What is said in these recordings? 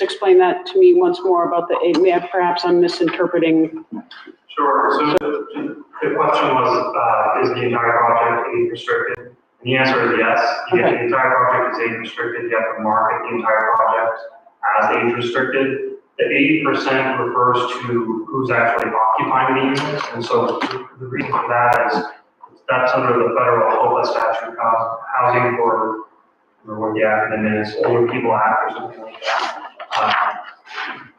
explain that to me once more about the age? Perhaps I'm misinterpreting. Sure. So the question was, is the entire project age restricted? And the answer is yes. Okay. The entire project is age restricted. You have to market the entire project as age restricted. The 80% refers to who's actually occupying the units. And so the reason for that is that's under the federal HOPA statute, housing for, what the acronym is, Older People Act or something like that.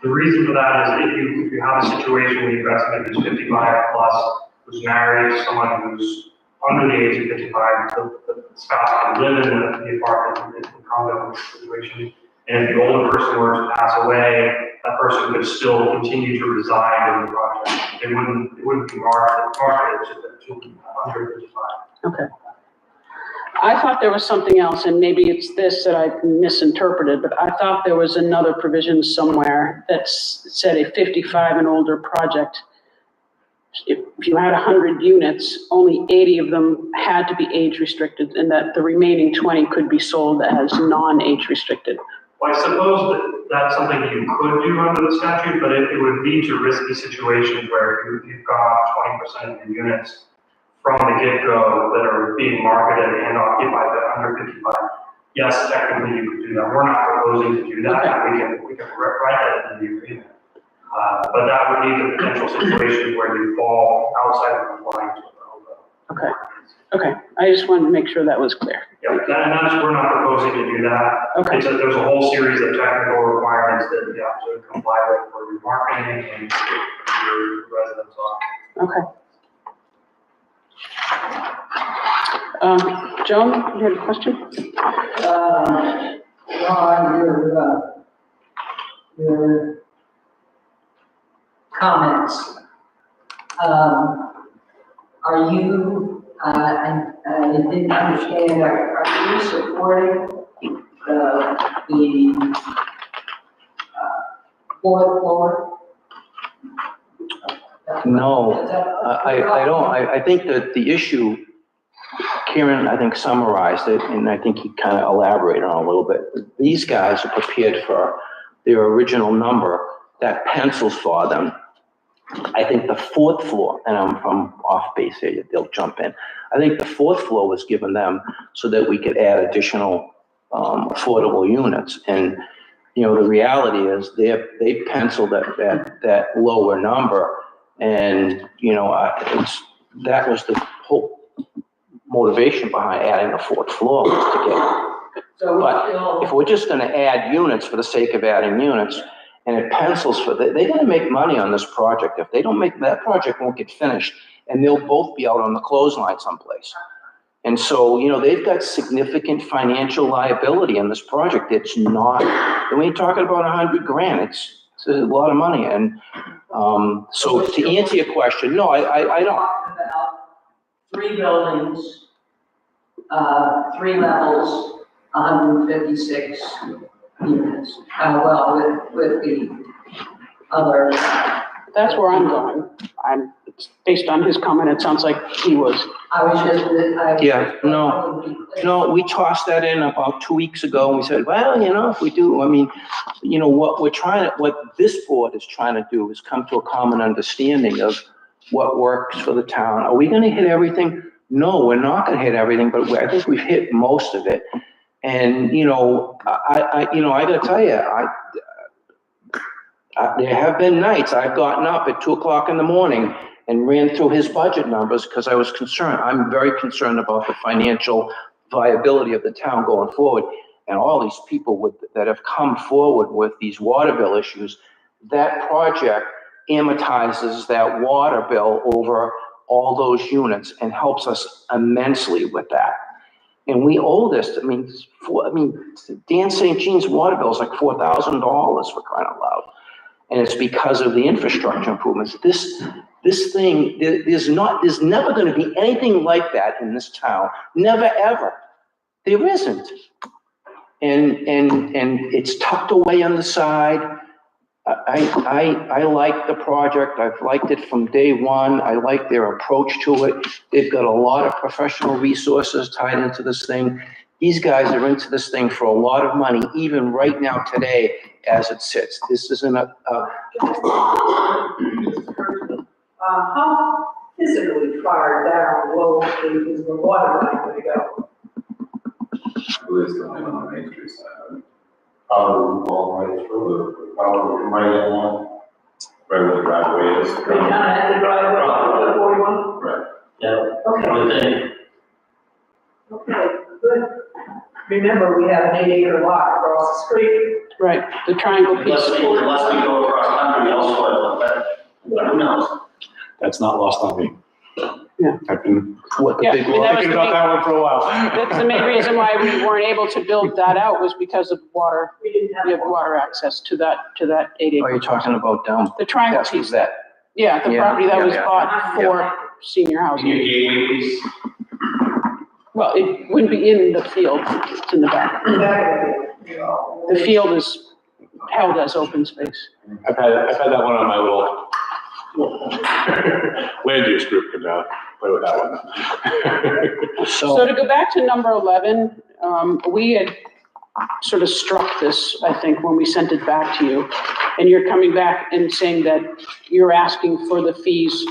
The reason for that is if you have a situation where you've got somebody who's 55 plus, who's married to someone who's under the age of 55, the spouse can live in the apartment, in the condo situation. And if the older person were to pass away, that person could still continue to reside in the project. It wouldn't be marketed to under 55. Okay. I thought there was something else, and maybe it's this that I misinterpreted, but I thought there was another provision somewhere that said a 55 and older project, if you had 100 units, only 80 of them had to be age restricted, and that the remaining 20 could be sold as non-age restricted. Well, I suppose that's something you could do under the statute, but it would lead to risky situations where you've got 20% of the units from the get-go that are being marketed and occupied by under 55. Yes, technically you could do that. We're not proposing to do that. Okay. We can write that in the agreement. But that would lead to potential situations where you fall outside of compliance with the HOPA. Okay. Okay. I just wanted to make sure that was clear. Yeah, we're not proposing to do that. Okay. There's a whole series of technical requirements that you have to comply with for your marketing and your residents on. Okay. Joan, you had a question? Your comments. Are you, I didn't understand, are you supporting the fourth floor? No, I don't. I think that the issue, Kieran, I think, summarized it, and I think he kind of elaborated on it a little bit. These guys are prepared for their original number that pencils for them. I think the fourth floor, and I'm off base here, they'll jump in. I think the fourth floor was given them so that we could add additional affordable units. And, you know, the reality is they penciled that lower number. And, you know, that was the whole motivation behind adding a fourth floor was to get. But if we're just going to add units for the sake of adding units, and it pencils for they're going to make money on this project. If they don't make that project, won't get finished, and they'll both be out on the clothesline someplace. And so, you know, they've got significant financial liability in this project. It's not. When you're talking about $100,000, it's a lot of money. And so, to answer your question, no, I don't. About 3 buildings, 3 levels, 156 units. Well, with the other. That's where I'm going. Based on his comment, it sounds like he was. I was just. Yeah, no, we tossed that in about 2 weeks ago, and we said, well, you know, if we do, I mean, you know, what this board is trying to do is come to a common understanding of what works for the town. Are we going to hit everything? No, we're not going to hit everything, but I think we've hit most of it. And, you know, I got to tell you, there have been nights I've gotten up at 2 o'clock in the morning and ran through his budget numbers because I was concerned. I'm very concerned about the financial viability of the town going forward. And all these people that have come forward with these water bill issues, that project amortizes that water bill over all those units and helps us immensely with that. And we owe this. I mean, Dan St. Jean's water bill is like $4,000 for crying out loud, and it's because of the infrastructure improvements. This thing, there's never going to be anything like that in this town. Never ever. There isn't. And it's tucked away on the side. I like the project. I've liked it from day one. I like their approach to it. They've got a lot of professional resources tied into this thing. These guys are into this thing for a lot of money, even right now today, as it sits. This isn't How physically far down Lowell Street is the water line going to go? I believe it's going on the Main Street side. All right, through the, right along, right where the driveway is. Right down at the driveway, the 41? Right. Okay. Okay, good. Remember, we have an 8-acre lot across the street. Right, the triangle piece. Unless we go across country elsewhere, but who knows? That's not lost on me. Yeah. I've been what the Yeah, big I mean, that was thinking the about that one for a while. That's the main reason why we weren't able to build that out was because of water. We didn't have. We have water access to that 8 Are acre. you talking about down? The triangle That's piece, that. yeah, the Yeah, property that yeah, was yeah. bought for senior Can you housing. gateway piece? Well, it wouldn't be in the field, it's in the back. The field is held as open space. I've had that one on my little land use group, can play with that one. So to go back to number 11, we had sort of struck this, I think, when we sent it back to you. And you're coming back and saying that you're asking for the fees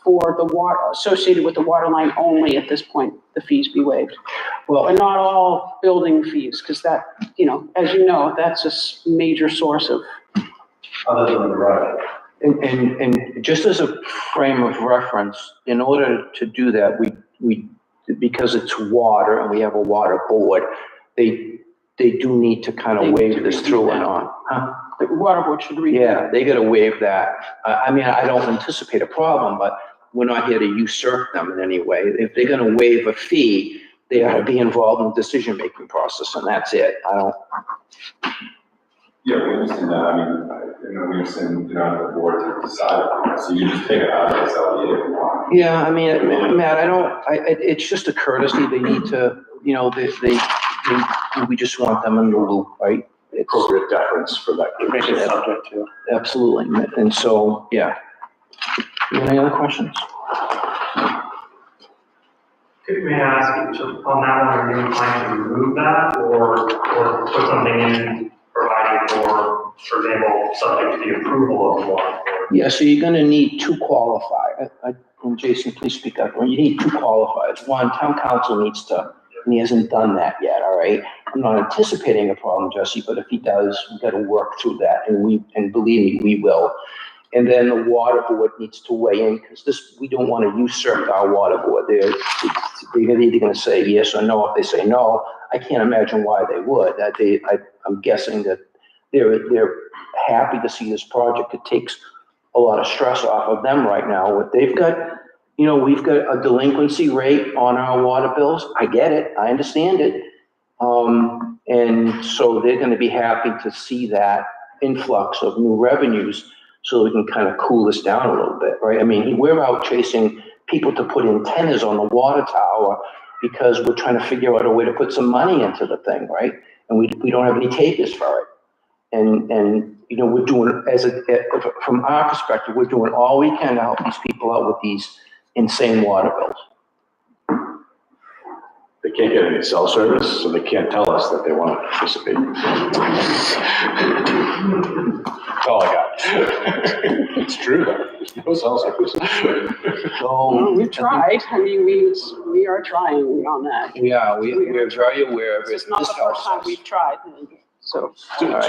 for the water, associated with the water line only at this point, the fees be waived. Well, And not all building fees, because that, as you know, that's a major source of, Other than the road. and just as a frame of reference, in order to do that, we because it's water and we have a water board, they do need to kind They of need waive to this review through that. and on. Huh? the water board should read. Yeah, they gotta waive that. I mean, I don't anticipate a problem, but we're not here to usurp them in any way. If they're gonna waive a fee, they ought to be involved in the decision-making process, and that's it. Yeah, we understand that. I mean, we understand, the board to decide, so you can just take it out of this LEA if you want. Yeah, I mean, Matt, it's just a courtesy. They need to, we just want them in the loop, right? It's Appropriate deference for that. Make it subject to. absolutely. And so, yeah. Any other questions? May I ask, just on that one, are you inclined to remove that or put something in providing for example, subject to the approval of the water board? Yeah, so you're gonna need two qualifiers. And Jason, please speak up. You need two qualifiers. One, town council needs to, and he hasn't done that yet, all right? I'm not anticipating a problem, Jesse, but if he does, we've gotta work through that, and believe me, we will. And then the water board needs to weigh in, because we don't wanna usurp our water board. They're either gonna say yes or no. If they say no, I can't imagine why they would. I'm guessing that they're happy to see this project. It takes a lot of stress off of them right now. What they've got, we've got a delinquency rate on our water bills. I get it. I understand it. And so they're gonna be happy to see that influx of new revenues so we can kind of cool this down a little bit, right? I mean, we're out chasing people to put antennas on the water tower because we're trying to figure out a way to put some money into the thing, right? And we don't have any takers for it. And we're doing, from our perspective, we're doing all we can to help these people out with these insane water bills. They can't get any cell service, so they can't tell us that they want to participate. That's all I got. It's true though, there's no cell service. Well, we've tried. I mean, we are trying on that. Yeah, we're very aware of it. It's not the This first time helps us. we've tried, so.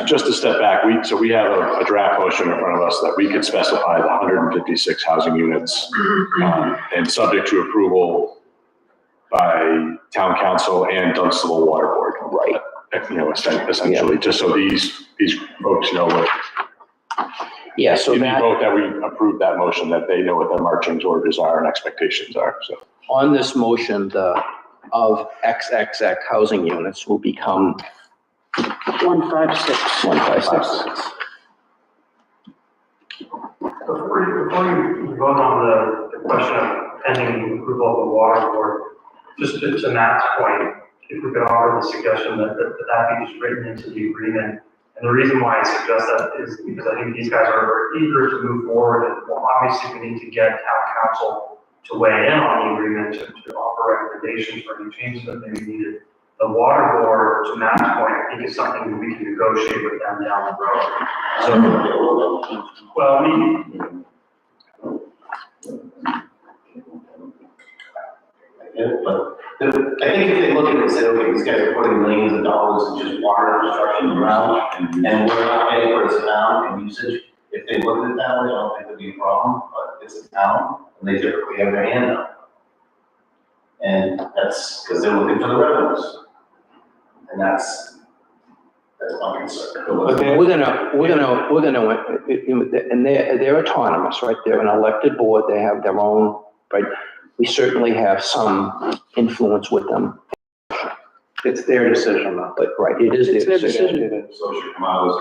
Just to step back, we have a draft motion in front of us that we could specify the 156 housing units, and subject to approval by town council and Dunstable Water Board. Right. Essentially, just so these folks know what, Yeah, so in the that, vote that we approve that motion, that they know what their marching orders are and expectations are, so. on this motion, the of XXX housing units will become 156. 156. Before you vote on the question of pending approval of the water board, just to Matt's point, if we could offer the suggestion that be just written into the agreement. And the reason why I suggest that is because I think these guys are eager to move forward, and well, obviously we need to get town council to weigh in on the agreement to offer recommendations for any changes that may be needed. The water board, to Matt's point, I think is something that we can negotiate with them down the road. So, well, Yeah, but I think if they look at it and say, okay, these guys are putting millions of dollars in just water infrastructure in the ground, and we're not paying for its town and usage, if they look at it that way, I don't think it'd be a problem, but it's a town, and they typically have their hand up. And that's because they're looking for the revenues. And that's my concern. We're gonna, and they're autonomous, right? They're an elected board, they have their own, right? We certainly have some influence with them. It's their decision, though. But, right, it is It's their their decision. decision. So should come out as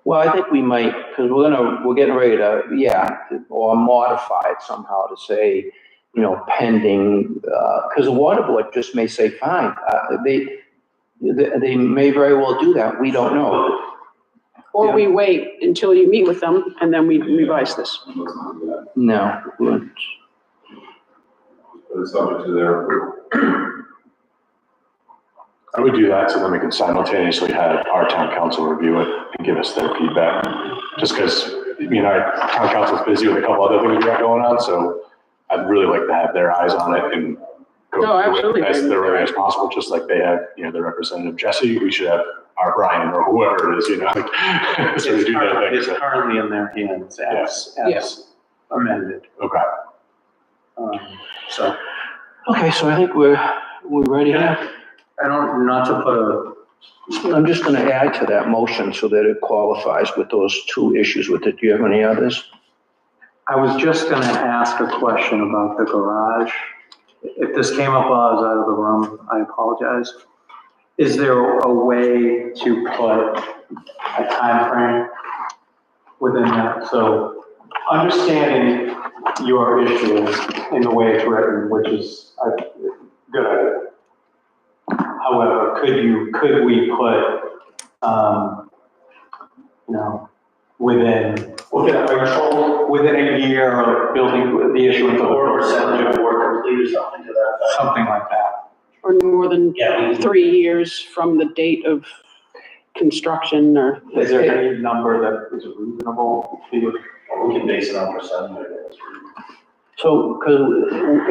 Well, I think we might, because we're getting ready to, or modify it somehow to say, pending, because the water board just may say, fine, they may very well do that, we don't know. Or we wait until you meet with them and then we revise this. No. but it's subject to their approval. I would do that so then we can simultaneously have our town council review it and give us their feedback. Just because, our town council's busy with a couple other things we got going on, so I'd really like to have their eyes on it and go No, through absolutely. it as thoroughly as possible, just like they have, their representative Jesse, we should have our Brian or whoever it is, so they do their thing. It's currently in their hands as amended. Okay. So, Okay, so I think we're ready now. I don't, not to put I'm just gonna add to that motion so that it qualifies with those two issues with it. Do you have any others? I was just gonna ask a question about the garage. If this came up while I was out of the room, I apologize. Is there a way to put a time frame within that? So understanding your issue in the way it's written, which is a good idea. However, could we put, within a year of building the issuance of Or a percentage of work complete or something to that effect. something like that? Or more than Yeah, we can- 3 years from the date of construction or. Is there any number that is reasonable for you? We can base it on percentage, I guess. So,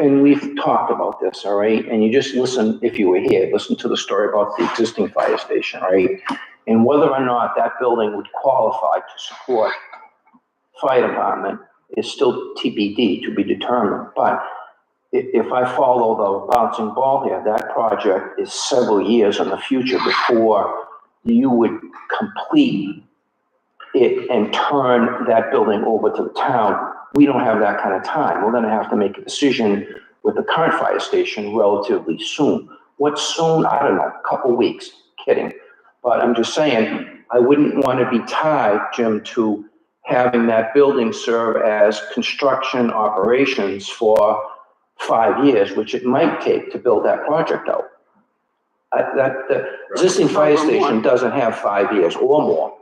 and we've talked about this, all right? And you just listen, if you were here, listen to the story about the existing fire station, right? And whether or not that building would qualify to support fire department is still TBD, to be determined. But if I follow the bouncing ball here, that project is several years in the future before you would complete it and turn that building over to the town. We don't have that kind of time. We're gonna have to make a decision with the current fire station relatively soon. What's soon? I don't know, a couple weeks, kidding. But I'm just saying, I wouldn't want to be tied, Jim, to having that building serve as construction operations for 5 years, which it might take to build that project out. The existing fire station doesn't have 5 years or more.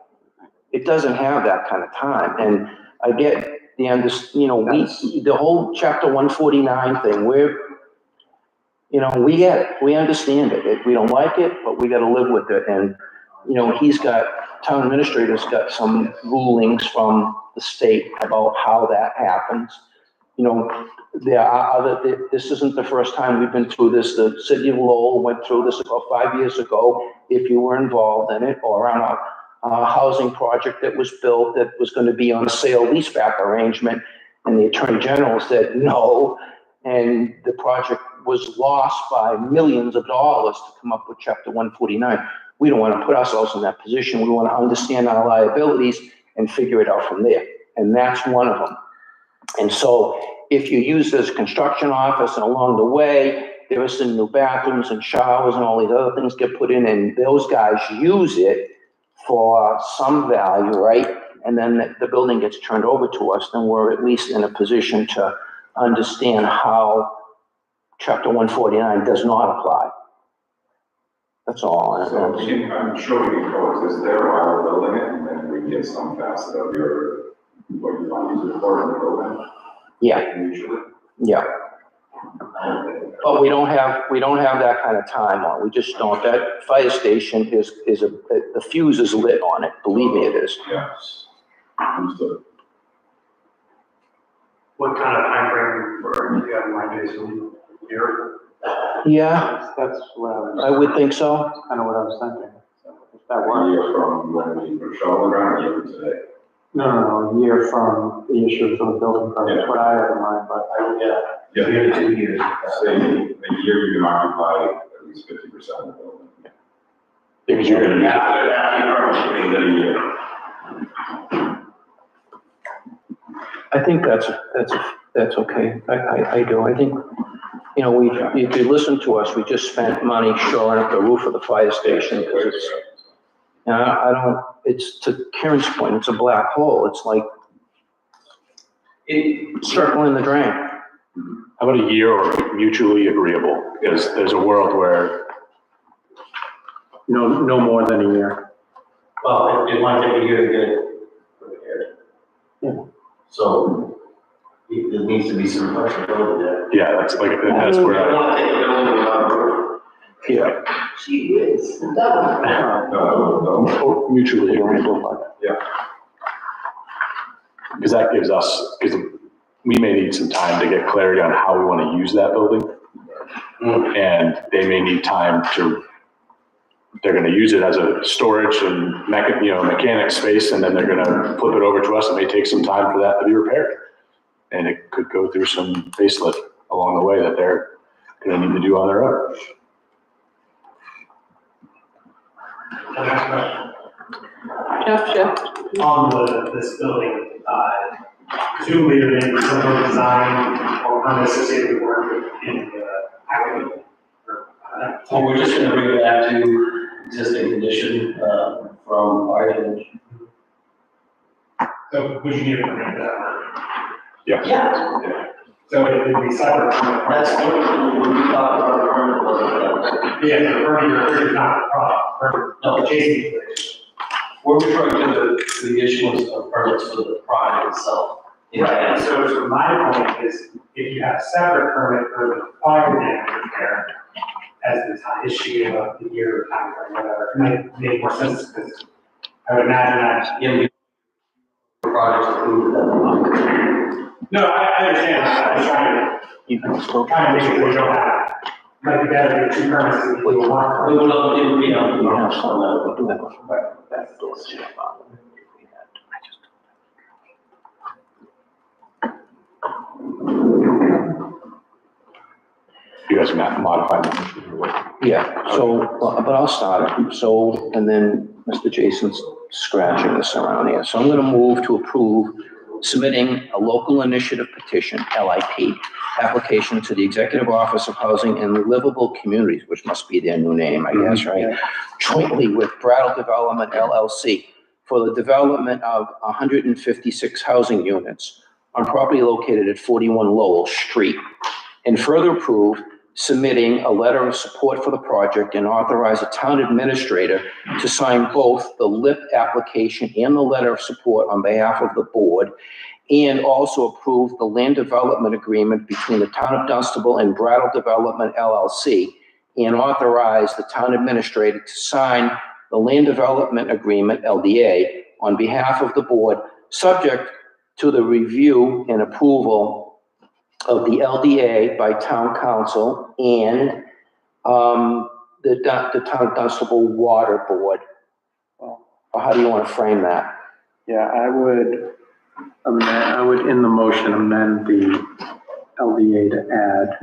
It doesn't have that kind of time. And I get the whole chapter 149 thing, we get it, we understand it. We don't like it, but we got to live with it. And, town administrator's got some rulings from the state about how that happens. There are this isn't the first time we've been through this. The city of Lowell went through this about 5 years ago, if you were involved in it, or on a housing project that was built that was going to be on a sale leaseback arrangement. And the attorney general said no. And the project was lost by millions of dollars to come up with chapter 149. We don't want to put ourselves in that position. We want to understand our liabilities and figure it out from there. And that's one of them. And so if you use this construction office and along the way, there are some new bathrooms and showers and all these other things get put in, and those guys use it for some value, right? And then the building gets turned over to us, then we're at least in a position to understand how chapter 149 does not apply. That's all. So I'm sure we can coexist there while we're building it, and then we get some facet of what you want to use it for in the building. Yeah, Usually. yeah. But we don't have that kind of time on, we just don't, that fire station the fuse is lit on it, believe me, it is. Yes. Understood. What kind of timeframe for, do you have in mind, Jason? Year? Yeah, That's what I would think so. kind of what I was thinking. So if that A works. year from when we shovel the ground, a year from today. No, a year from the issue of the building permit, Yeah. what I had in mind, but Yeah, We have 2 years. say a year you can occupy at least 50% of the building. Because you're gonna, Within a year. I think that's okay. I do. I think, you know, if you listen to us, we just spent money shoring up the roof of the fire station because it's, you know, I don't, it's to Karen's point, it's a black hole. It's like circling the drain. how about a year or mutually agreeable? Because there's a world where, no more than a year. Well, it might take a year to get it repaired. Yeah. So there needs to be some flexibility there. yeah, that's where I don't want to take a building without a roof. yeah, She is. or mutually agreeable. Yeah. Because that gives us, because we may need some time to get clarity on how we want to use that building. And they may need time they're going to use it as a storage and mechanic space, and then they're going to flip it over to us. It may take some time for that to be repaired. And it could go through some facelift along the way that they're going to need to do on their own. Jeff? On this building, presumably there may be some sort of design or unnecessary work in the highway. Well, we're just gonna bring it back to existing condition, from fire damage. So would you need a permit for that work? Yes. Yeah. So it would be separate from the. That's what we thought about the permit was. Yeah, the permit is not a problem, No. adjacent. We're referring to the issuance of permits for the project itself. Right, and so my point is, if you have a separate permit for the fire damage repair, as the time issue of the year or time or whatever, it might make more sense, because I would imagine that. Yeah, the project's approved at that time. No, I understand, I'm just trying You can still. to make sure we don't have, might be better to get two permits than we do one. We would love to, you know, You have some on that that. would do that door. You guys can modify the. Yeah, so, but I'll start it. So, and then Mr. Jason's scratching this around here. So I'm gonna move to approve submitting a local initiative petition, LIP, application to the Executive Office of Housing and Livable Communities, which must be their new name, I guess, right? Jointly with Brattle Development LLC for the development of 156 housing units on property located at 41 Lowell Street. And further approve submitting a letter of support for the project and authorize a town administrator to sign both the LIP application and the letter of support on behalf of the board, and also approve the land development agreement between the town of Dunstable and Brattle Development LLC, and authorize the town administrator to sign the land development agreement, LDA, on behalf of the board, subject to the review and approval of the LDA by town council and the town of Dunstable Water Board. Or how do you want to frame that? Yeah, I would in the motion amend the LDA to add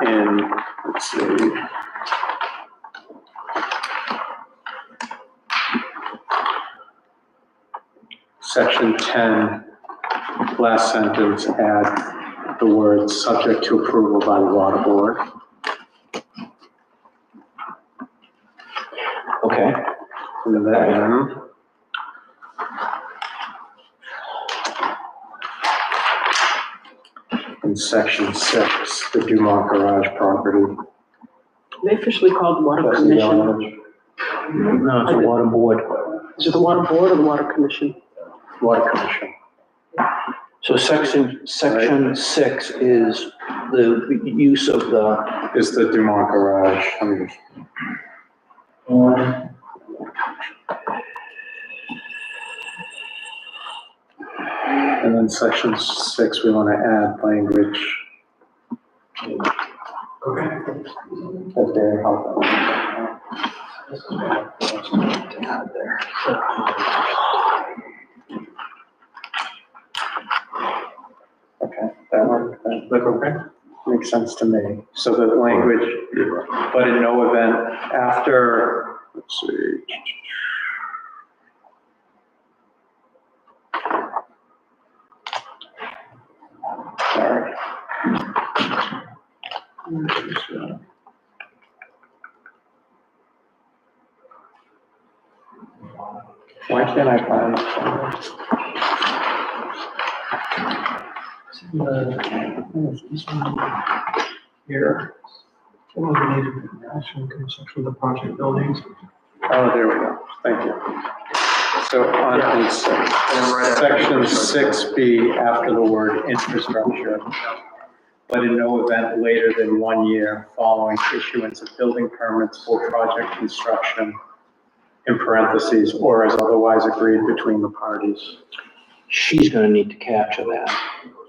in, let's see. Section 10, last sentence, add the words subject to approval by the water board. Okay. And then in section 6, the Dumont Garage property. They officially called Water That's the Commission. yardage. No, it's a water board. Is it the Water Board or the Water Commission? Water Commission. So section 6 is the use of the, Is the Dumont garage. And then section 6, we want to add language. Okay. That they help. Okay, that one, that look okay? Makes sense to me. So the language, but in no event after, let's see. Sorry. Why can't I find This one here. Related action construction of the project buildings. Oh, there we go. Thank you. So on section 6B, after the word infrastructure, but in no event later than 1 year following issuance of building permits for project construction, in parentheses, or as otherwise agreed between the parties. she's gonna need to capture that,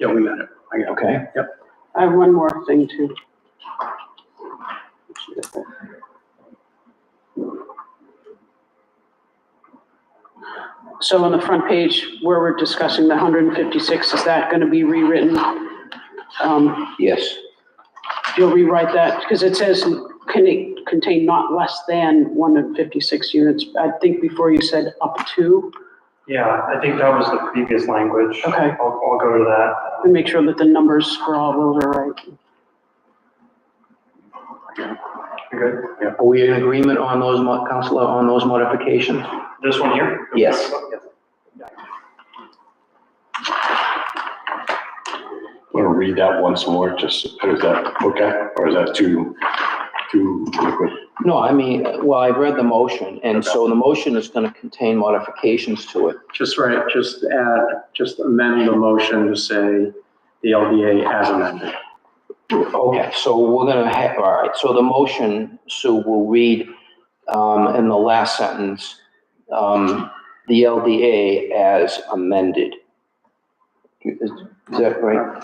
Yeah, we got it. I got it. okay? Yep. I have one more thing too. So on the front page where we're discussing the 156, is that gonna be rewritten? Yes. You'll rewrite that, because it says can it contain not less than 156 units. I think before you said up to. Yeah, I think that was the previous language. Okay. I'll go to that. And make sure that the numbers for all those are right. You're good? Yeah. Are we in agreement on those, Counselor, on those modifications? This one here? Yes. Want to read that once more, just, is that okay, or is that too liquid? No, I mean, well, I've read the motion, and so the motion is gonna contain modifications to it. Just right, just amend the motion to say the LDA as amended. Okay, so we're gonna have, all right, so the motion, Sue, will read, in the last sentence, the LDA as amended. Is that right?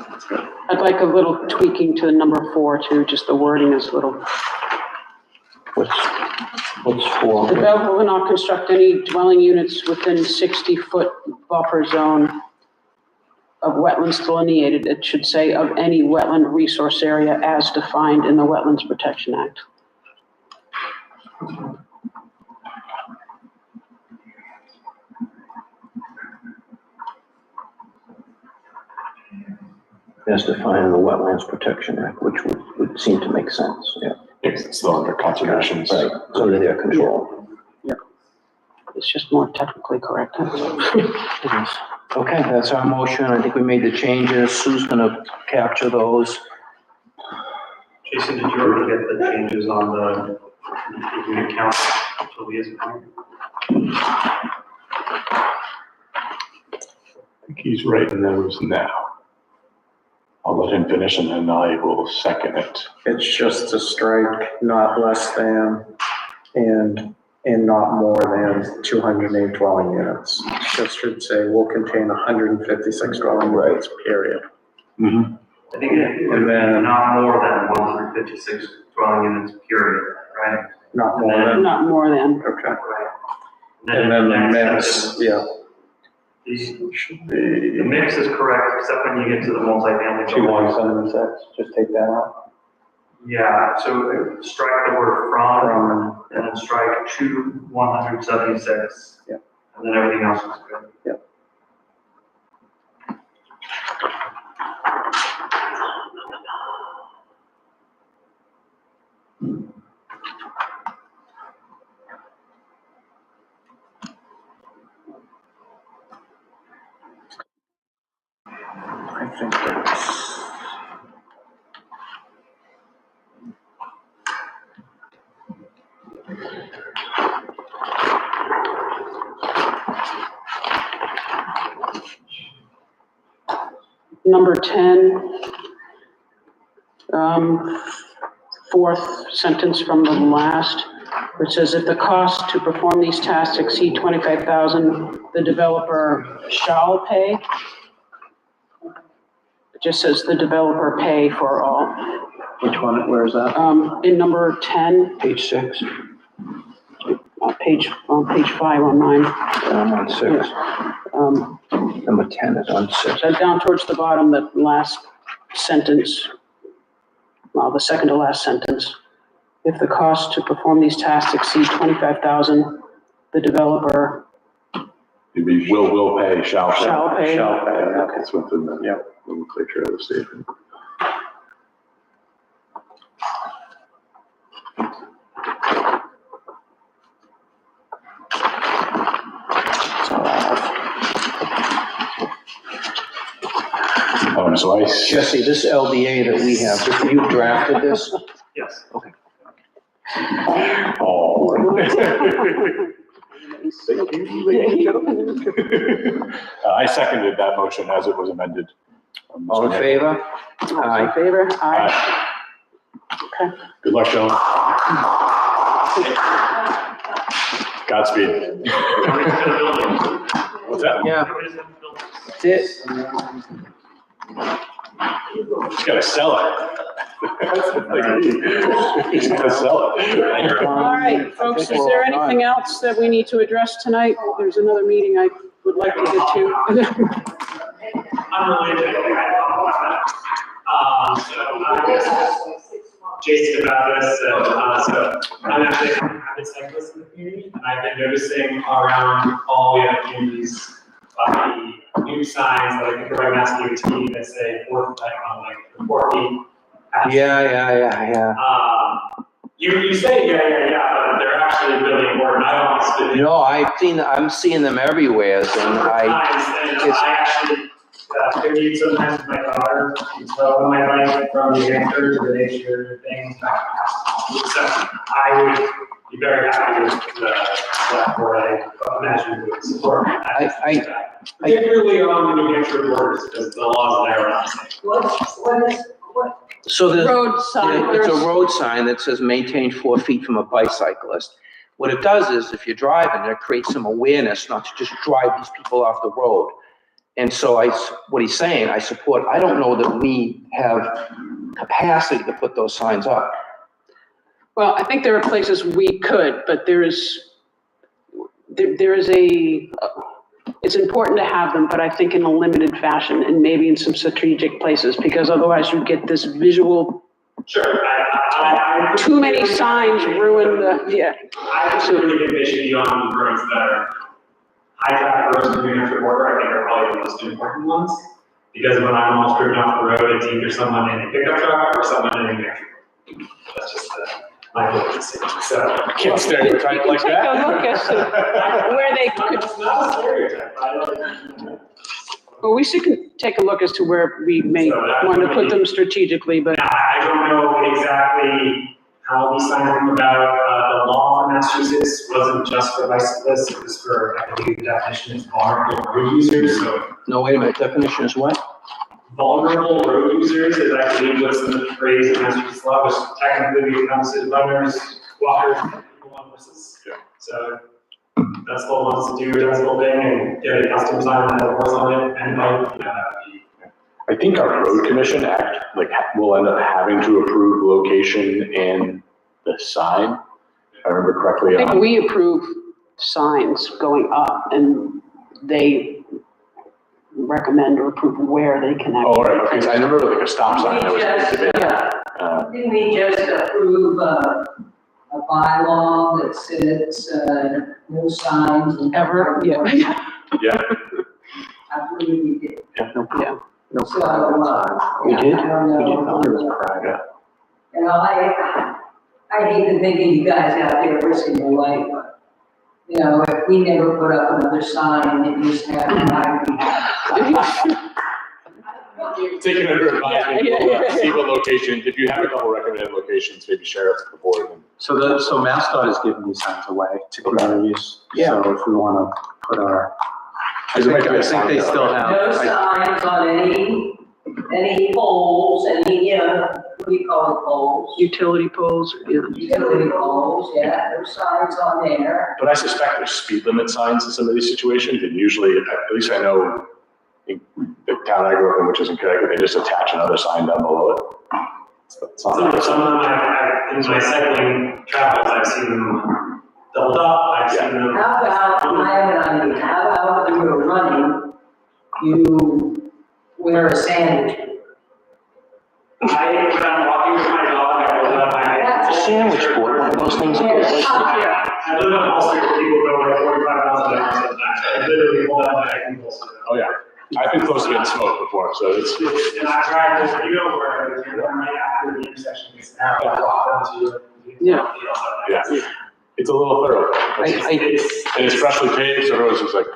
I'd like a little tweaking to the number 4 too, just the wording is a little. What's for? The developer will not construct any dwelling units within 60-foot buffer zone of wetlands delineated. It should say of any wetland resource area as defined in the Wetlands Protection Act. As defined in the Wetlands Protection Act, which would seem to make sense, yeah. It's still under conservation. Right, it's under their control. It's just more technically correct. It is. Okay, that's our motion. I think we made the changes. Sue's gonna capture those. Jason, did you already get the changes on the unit count to Leah's point? I think he's writing those now. I'll let him finish and then I will second it. It's just to strike not less than and not more than 208 dwelling units. It just should say will contain 156 dwelling units, period. Mm-hmm. I think it would be not more than 156 dwelling units, period, right? Not more than, Not more than. okay. Right. And then the next mix, sentence, yeah, the should be mix is correct, except when you get to the multifamily. buildings. 2176, just take that out. Yeah, so strike the word from, and then strike to 176. Yeah. And then everything else is good. Yeah. I think that's. number 10, fourth sentence from the last, which says, if the cost to perform these tasks exceed 25,000, the developer shall pay. It just says the developer pay for all. Which one, where is that? In number 10, Page 6, page 5 on mine. I'm on 6. Number 10 is on 6. So down towards the bottom, the last sentence, well, the second to last sentence. If the cost to perform these tasks exceed 25,000, the developer It'd be will pay, shall pay. shall pay. Shall pay, okay. That's within the nomenclature of the statement. So I. Jesse, this LDA that we have, you drafted this? Yes. Okay. Oh. Thank you, ladies and gentlemen. I seconded that motion as it was amended. All in favor? All in favor? Aye. Okay. Good luck, gentlemen. Godspeed. What's that? Yeah. That's it. He's gotta sell it. He's gotta sell it. All right, folks, is there anything else that we need to address tonight? There's another meeting I would like to get to. Unrelated. Jason about this, so I'm actually an avid cyclist in the community, and I've been noticing around all the other communities, the new signs that I think are Mass DOT that say 4 feet. Yeah. You say, but they're actually really important. I don't. No, I'm seeing them everywhere, and I actually, commute sometimes with my daughter, so on my bike from New Hampshire to the nature thing. So I would be very happy with the select board. I imagine would support. Particularly on the New Hampshire borders, because the laws there are not the same. So there's. Road sign. It's a road sign that says maintain 4 feet from a bicyclist. What it does is, if you're driving, it creates some awareness not to just drive these people off the road. And so what he's saying, I support, I don't know that we have capacity to put those signs up. Well, I think there are places we could, but there is it's important to have them, but I think in a limited fashion and maybe in some strategic places, because otherwise you get this visual. Sure. Too many signs ruin the, I absolutely think they should be on roads that are high traffic roads in the New Hampshire border. I think are probably the most important ones. Because when I'm almost driven off the road, it's either someone in a pickup truck or someone in a New Hampshire. That's just my opinion. So Can't stereotype like Take that. a look as to where they could, It's not a stereotype. I don't. well, we should take a look as to where we may want to put them strategically, but. Now, I don't know exactly how these signs come about. The law for Massachusetts wasn't just for bicyclists, it was for, I believe the definition is vulnerable road users, so. No, wait a minute, definition is what? Vulnerable road users is, I believe, what's in the phrase in Massachusetts law, which technically encompasses runners, walkers, people on horses. Yeah. So, that's what wants to do a decibel thing and get a custom sign that has a horse on it, and bike, that would be. I think our road commission will end up having to approve location and the sign. If I remember correctly. I think we approve signs going up and they recommend or approve where they connect. Oh, right, because I remember like a stop sign that was. Didn't we just approve a bylaw that says, no signs and Ever, yeah. Yeah. I believe we did. Yeah. No, So, We did? I don't we did know. not, it was private. You know, I hate to think of you guys out there risking your life, but, you know, if we never put up another sign, it just happened, I'd be happy. Take it under advisement, Yeah. we'll, see what location, if you have a couple recommended locations, maybe share it with the board. So MassDOT is giving these signs away to communities. Yeah. So if we want to put our, I Because it might be a think they sign still there. have. No signs on any any poles, any, what do you call it, poles? Utility poles, yeah. Utility poles, yeah, there's signs on there. But I suspect there's speed limit signs in some of these situations, and usually, at least I know in the town I grew up in, which is in Connecticut, they just attach another sign down below it. Some of them, in my cycling travels, I've seen them doubled up, I've seen them. How about, I have an idea, how about when you're running, you wear a sandwich? When I'm walking with my dog, I will have my. Sandwich board, one of those things. I live on Wall Street where people go like 45 miles an hour sometimes. I literally pull out my ankles. Oh, yeah. I've been close to getting smoked before, so it's. And I drive over, you know where, you're right after the intersection is now, I walk down to you. Yeah. Yeah, it's a little thorough. And it's freshly paved, so everyone's just like.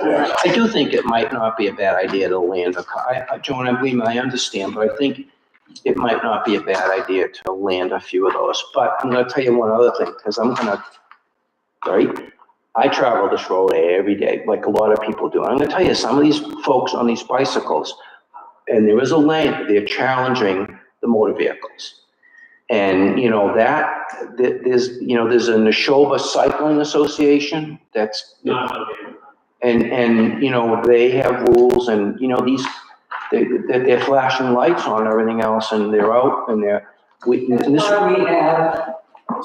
I do think it might not be a bad idea to land a car. Joan, I understand, but I think it might not be a bad idea to land a few of those. But I'm gonna tell you one other thing, because right? I travel this road every day, like a lot of people do. I'm gonna tell you, some of these folks on these bicycles, and there is a lane, they're challenging the motor vehicles. And, there's a Neshoba Cycling Association that's, and they have rules and, they're flashing lights on everything else and they're out and That's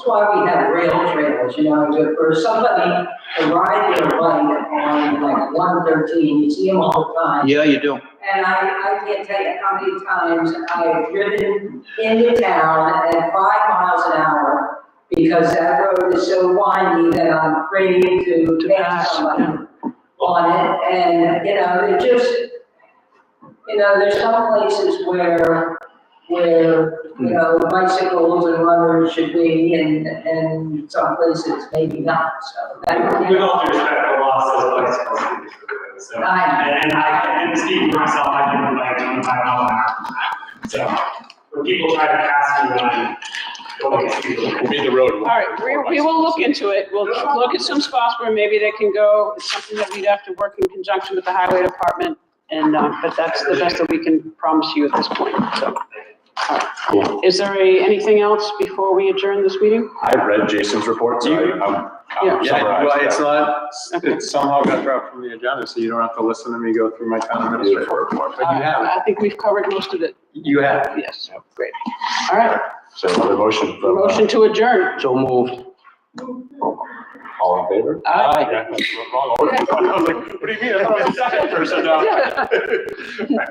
why we have rail trails, for somebody to ride their bike on like 113, you see them all the time. Yeah, you do. And I can't tell you how many times I've driven into town at 5 miles an hour because that road is so windy that I'm afraid to pass somebody on it. And, it just, there's some places where bicycles and runners should be and some places maybe not, so. With all due respect, the law says bicycles. So, and I can speak for myself, I can like 25 miles an hour. So, when people try to pass me on, don't speed limit. We'll be the road. All right, we will look into it. We'll look at some spots where maybe they can go. It's something that we'd have to work in conjunction with the highway department. And, but that's the best that we can promise you at this point, so. All right. Is there anything else before we adjourn this meeting? I've read Jason's report, so I'm It's not, it somehow got dropped from the agenda, so you don't have to listen to me go through my town administrator report, but you have. I think we've covered most of it. You have. Yes, great. All right, So another motion from. motion to adjourn. So moved. All in favor? Aye. Yeah, that's wrong order. I was like, what do you mean? I thought I was the second person now.